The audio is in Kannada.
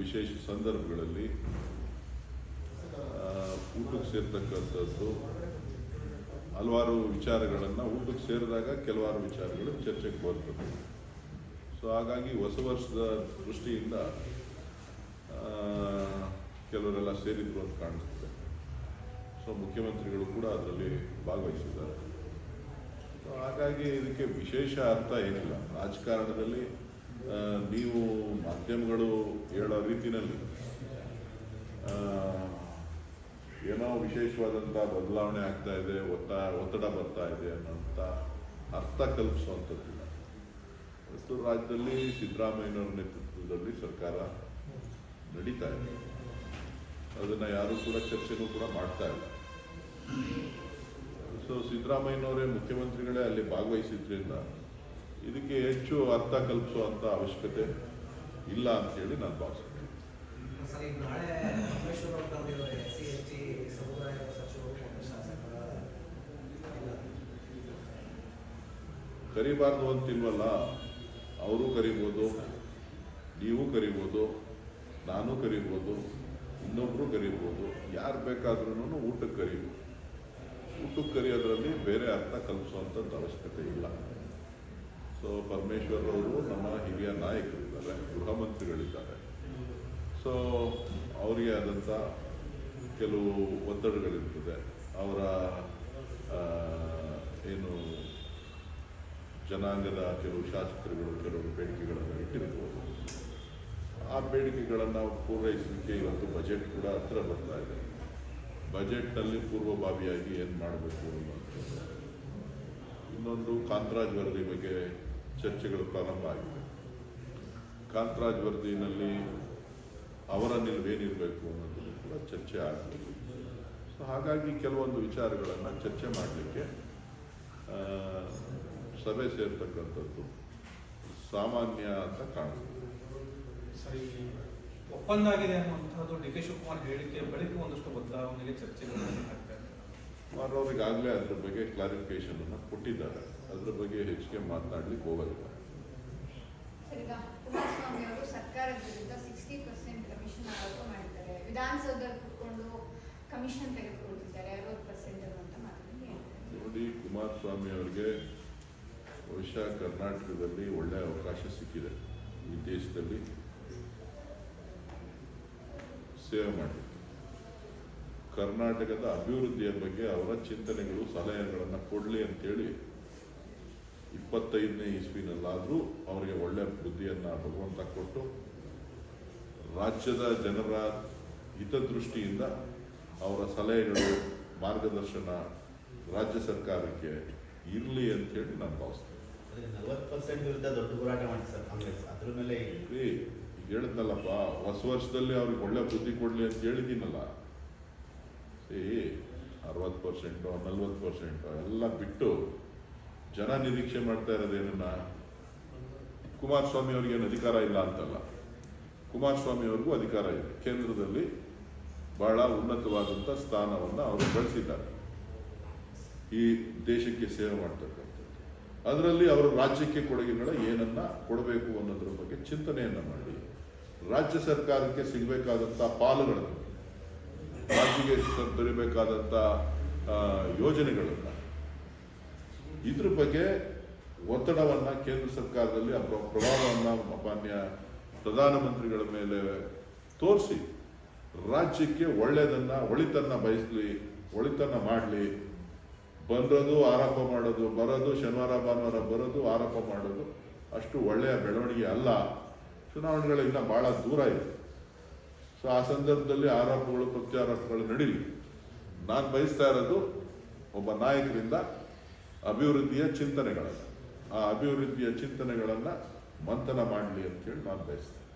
ವಿಶೇಷ ಸಂದರ್ಭಗಳಲ್ಲಿ ಊಟಕ್ಕೆ ಸೇರ್ತಕ್ಕಂಥದ್ದು ಹಲವಾರು ವಿಚಾರಗಳನ್ನು ಊಟಕ್ಕೆ ಸೇರಿದಾಗ ಕೆಲವಾರು ವಿಚಾರಗಳು ಚರ್ಚೆಗೆ ಬರ್ತದೆ. ಸೊ ಹಾಗಾಗಿ ಹೊಸ ವರ್ಷದ ದೃಷ್ಟಿಯಿಂದ ಕೆಲವರೆಲ್ಲ ಸೇರಿದ್ರು ಅಂತ ಕಾಣಿಸ್ತದೆ. ಸೊ ಮುಖ್ಯಮಂತ್ರಿಗಳು ಕೂಡ ಅದರಲ್ಲಿ ಭಾಗವಹಿಸಿದ್ದಾರೆ. ಸೊ ಹಾಗಾಗಿ ಇದಕ್ಕೆ ವಿಶೇಷ ಅರ್ಥ ಏನಿಲ್ಲ. ರಾಜಕಾರಣದಲ್ಲಿ ನೀವು ಮಾಧ್ಯಮಗಳು ಹೇಳೋ ರೀತಿಯಲ್ಲಿ ಏನೋ ವಿಶೇಷವಾದಂಥ ಬದಲಾವಣೆ ಆಗ್ತಾ ಇದೆ, ಒತ್ತಡ ಬರ್ತಾ ಇದೆ ಅನ್ನೋಂಥ ಅರ್ಥ ಕಲ್ಪಿಸುವಂಥದ್ದಿಲ್ಲ. ಇವತ್ತು ರಾಜ್ಯದಲ್ಲಿ ಸಿದ್ದರಾಮಯ್ಯನವರ ನೇತೃತ್ವದಲ್ಲಿ ಸರ್ಕಾರ ನಡೀತಾ ಇದೆ. ಅದನ್ನು ಯಾರೂ ಕೂಡ ಚರ್ಚೆನೂ ಕೂಡ ಮಾಡ್ತಾ ಇಲ್ಲ. ಸೊ ಸಿದ್ದರಾಮಯ್ಯನವರೇ ಮುಖ್ಯಮಂತ್ರಿಗಳೇ ಅಲ್ಲಿ ಭಾಗವಹಿಸಿದ್ರಿಂದ ಇದಕ್ಕೆ ಹೆಚ್ಚು ಅರ್ಥ ಕಲ್ಪಿಸುವಂಥ ಅವಶ್ಯಕತೆ ಇಲ್ಲ ಅಂತ ಹೇಳಿ ನಾನು ಭಾವಿಸ್ತೀನಿ. ಕರಿಬಾರ್ದು ಅಂತಿಲ್ವಲ್ಲ, ಅವರು ಕರಿಬೋದು, ನೀವು ಕರಿಬೋದು, ನಾನು ಕರಿಬೋದು, ಇನ್ನೊಬ್ರು ಕರಿಬೋದು, ಯಾರು ಬೇಕಾದ್ರೂ ಊಟಕ್ಕೆ ಕರಿಬೋದು. ಊಟಕ್ಕೆ ಕರೆಯೋದ್ರಲ್ಲಿ ಬೇರೆ ಅರ್ಥ ಕಲ್ಪಿಸುವಂಥದ್ದು ಅವಶ್ಯಕತೆ ಇಲ್ಲ. ಸೊ ಪರಮೇಶ್ವರ್ ಅವರು ನಮ್ಮ ಹಿರಿಯ ನಾಯಕರಿದ್ದಾರೆ, ಗೃಹ ಮಂತ್ರಿಗಳಿದ್ದಾರೆ. ಸೊ ಅವರಿಗೆ ಆದಂಥ ಕೆಲವು ಒತ್ತಡಗಳಿರ್ತದೆ. ಅವರ ಏನು ಜನಾಂಗದ ಕೆಲವು ಶಾಸಕರುಗಳು ಕೆಲವು ಬೇಡಿಕೆಗಳನ್ನು ಇಟ್ಟಿರ್ಬೋದು. ಆ ಬೇಡಿಕೆಗಳನ್ನು ಪೂರೈಸಲಿಕ್ಕೆ ಇವತ್ತು ಬಜೆಟ್ ಕೂಡ ಹತ್ರ ಬರ್ತಾ ಇದೆ. ಬಜೆಟ್ನಲ್ಲಿ ಪೂರ್ವಭಾವಿಯಾಗಿ ಏನು ಮಾಡಬೇಕು ಅನ್ನೋದು. ಇನ್ನೊಂದು ಕಾಂತರಾಜ್ ವರದಿ ಬಗ್ಗೆ ಚರ್ಚೆಗಳು ಪ್ರಾರಂಭ ಆಗಿದೆ. ಕಾಂತರಾಜ್ ವರದಿನಲ್ಲಿ ಅವರ ನಿಲುವೇನಿರಬೇಕು ಅನ್ನೋದು ಕೂಡ ಚರ್ಚೆ ಆಗಿದೆ. ಸೊ ಹಾಗಾಗಿ ಕೆಲವೊಂದು ವಿಚಾರಗಳನ್ನು ಚರ್ಚೆ ಮಾಡಲಿಕ್ಕೆ ಸಭೆ ಸೇರ್ತಕ್ಕಂಥದ್ದು ಸಾಮಾನ್ಯ ಅಂತ ಕಾಣಿಸ್ತದೆ. ಸರಿ, ಒಪ್ಪಂದ ಆಗಿದೆ ಅನ್ನುವಂಥದ್ದು ಡಿ ಕೆ ಶಿವಕುಮಾರ್ ಹೇಳಿಕೆ ಬಳಿಕ ಒಂದಷ್ಟು ಬದಲಾವಣೆಗೆ ಚರ್ಚೆಗಳು ಆಗ್ತಾರೆ. ಕುಮಾರ್ ಅವರಿಗಾಗಲೇ ಅದ್ರ ಬಗ್ಗೆ ಕ್ಲಾರಿಫಿಕೇಶನ್ ಅನ್ನು ಕೊಟ್ಟಿದ್ದಾರೆ. ಅದ್ರ ಬಗ್ಗೆ ಹೆಚ್ಚಿಗೆ ಮಾತನಾಡ್ಲಿಕ್ಕೆ ಹೋಗೋದಿಲ್ಲ. ಕುಮಾರಸ್ವಾಮಿ ಅವರು ಸರ್ಕಾರದ ವಿರುದ್ಧ 60% ಕಮಿಷನ್ ಆರೋಪ ಮಾಡಿದ್ದಾರೆ. ವಿಧಾನಸೌಧದಲ್ಲಿ ಕೂತ್ಕೊಂಡು ಕಮಿಷನ್ ತೆಗೆದುಕೊಳ್ತಿದ್ದಾರೆ 60% ಅಂತ ಮಾತನಾಡಿ. ನೋಡಿ, ಕುಮಾರಸ್ವಾಮಿ ಅವರಿಗೆ ಬಹುಶಃ ಕರ್ನಾಟಕದಲ್ಲಿ ಒಳ್ಳೆಯ ಅವಕಾಶ ಸಿಕ್ಕಿದೆ ಈ ದೇಶದಲ್ಲಿ ಸೇವೆ ಮಾಡಲಿಕ್ಕೆ. ಕರ್ನಾಟಕದ ಅಭಿವೃದ್ಧಿಯ ಬಗ್ಗೆ ಅವರ ಚಿಂತನೆಗಳು ಸಲಹೆಗಳನ್ನು ಕೊಡಲಿ ಅಂತೇಳಿ 25ನೇ ಇಸ್ವಿನಲ್ಲಾದರೂ ಅವರಿಗೆ ಒಳ್ಳೆಯ ಬುದ್ಧಿಯನ್ನು ಭಗವಂತ ಕೊಟ್ಟು ರಾಜ್ಯದ ಜನರ ಹಿತದೃಷ್ಟಿಯಿಂದ ಅವರ ಸಲಹೆಗಳು ಮಾರ್ಗದರ್ಶನ ರಾಜ್ಯ ಸರ್ಕಾರಕ್ಕೆ ಇರಲಿ ಅಂತೇಳಿ ನಾನು ಭಾವಿಸ್ತೇನೆ. 40% ವಿರುದ್ಧ ದೊಡ್ಡ ಹೋರಾಟ ಮಾಡಿ ಸರ್ ಕಾಂಗ್ರೆಸ್. ಅದ್ರ ಮೇಲೆ ಹೇಳಿದ್ನಲ್ಲಪ್ಪ, ಹೊಸ ವರ್ಷದಲ್ಲಿ ಅವ್ರಿಗೆ ಒಳ್ಳೆ ಬುದ್ಧಿ ಕೊಡಲಿ ಅಂತ ಹೇಳಿದ್ದೀನಲ್ಲ. 60% 40% ಎಲ್ಲ ಬಿಟ್ಟು ಜನ ನಿರೀಕ್ಷೆ ಮಾಡ್ತಾ ಇರೋದೇನನ್ನ, ಕುಮಾರಸ್ವಾಮಿ ಅವ್ರಿಗೇನು ಅಧಿಕಾರ ಇಲ್ಲ ಅಂತಲ್ಲ. ಕುಮಾರಸ್ವಾಮಿ ಅವ್ರಿಗೂ ಅಧಿಕಾರ ಇದೆ. ಕೇಂದ್ರದಲ್ಲಿ ಬಹಳ ಉನ್ನತವಾದಂಥ ಸ್ಥಾನವನ್ನು ಅವರು ಗಳಿಸಿದ್ದಾರೆ ಈ ದೇಶಕ್ಕೆ ಸೇವೆ ಮಾಡ್ತಕ್ಕಂಥದ್ದು. ಅದರಲ್ಲಿ ಅವರು ರಾಜ್ಯಕ್ಕೆ ಕೊಡುಗೆಗಳ ಏನನ್ನ ಕೊಡಬೇಕು ಅನ್ನೋದ್ರ ಬಗ್ಗೆ ಚಿಂತನೆಯನ್ನ ಮಾಡಿ ರಾಜ್ಯ ಸರ್ಕಾರಕ್ಕೆ ಸಿಗಬೇಕಾದಂಥ ಪಾಲುಗಳನ್ನು, ರಾಜ್ಯಕ್ಕೆ ದೊರೆಯಬೇಕಾದಂಥ ಯೋಜನೆಗಳನ್ನು, ಇದ್ರ ಬಗ್ಗೆ ಒತ್ತಡವನ್ನು ಕೇಂದ್ರ ಸರ್ಕಾರದಲ್ಲಿ ಪ್ರಭಾವವನ್ನು ಮಾನ್ಯ ಪ್ರಧಾನಮಂತ್ರಿಗಳ ಮೇಲೆ ತೋರಿಸಿ ರಾಜ್ಯಕ್ಕೆ ಒಳಿತನ್ನ ಬಯಸಲಿ, ಒಳಿತನ್ನ ಮಾಡಲಿ. ಬಂದೋದು ಆರೋಪ ಮಾಡೋದು, ಬರೋದು ಶನಿವಾರ ಭಾನುವಾರ ಬರೋದು ಆರೋಪ ಮಾಡೋದು ಅಷ್ಟು ಒಳ್ಳೆಯ ಬೆಳವಣಿಗೆ ಅಲ್ಲ. ಚುನಾವಣೆಗಳಿಂದ ಬಹಳ ದೂರ ಇದೆ. ಸೊ ಆ ಸಂದರ್ಭದಲ್ಲಿ ಆರೋಪಗಳು ಪ್ರತ್ಯಾರೋಪಗಳು ನಡೀಲಿ. ನಾನು ಬಯಸ್ತಾ ಇರೋದು ಒಬ್ಬ ನಾಯಕರಿಂದ ಅಭಿವೃದ್ಧಿಯ ಚಿಂತನೆಗಳನ್ನು, ಆ ಅಭಿವೃದ್ಧಿಯ ಚಿಂತನೆಗಳನ್ನು ಮಂಥನ ಮಾಡಲಿ ಅಂತೇಳಿ ನಾನು ಬಯಸ್ತೇನೆ.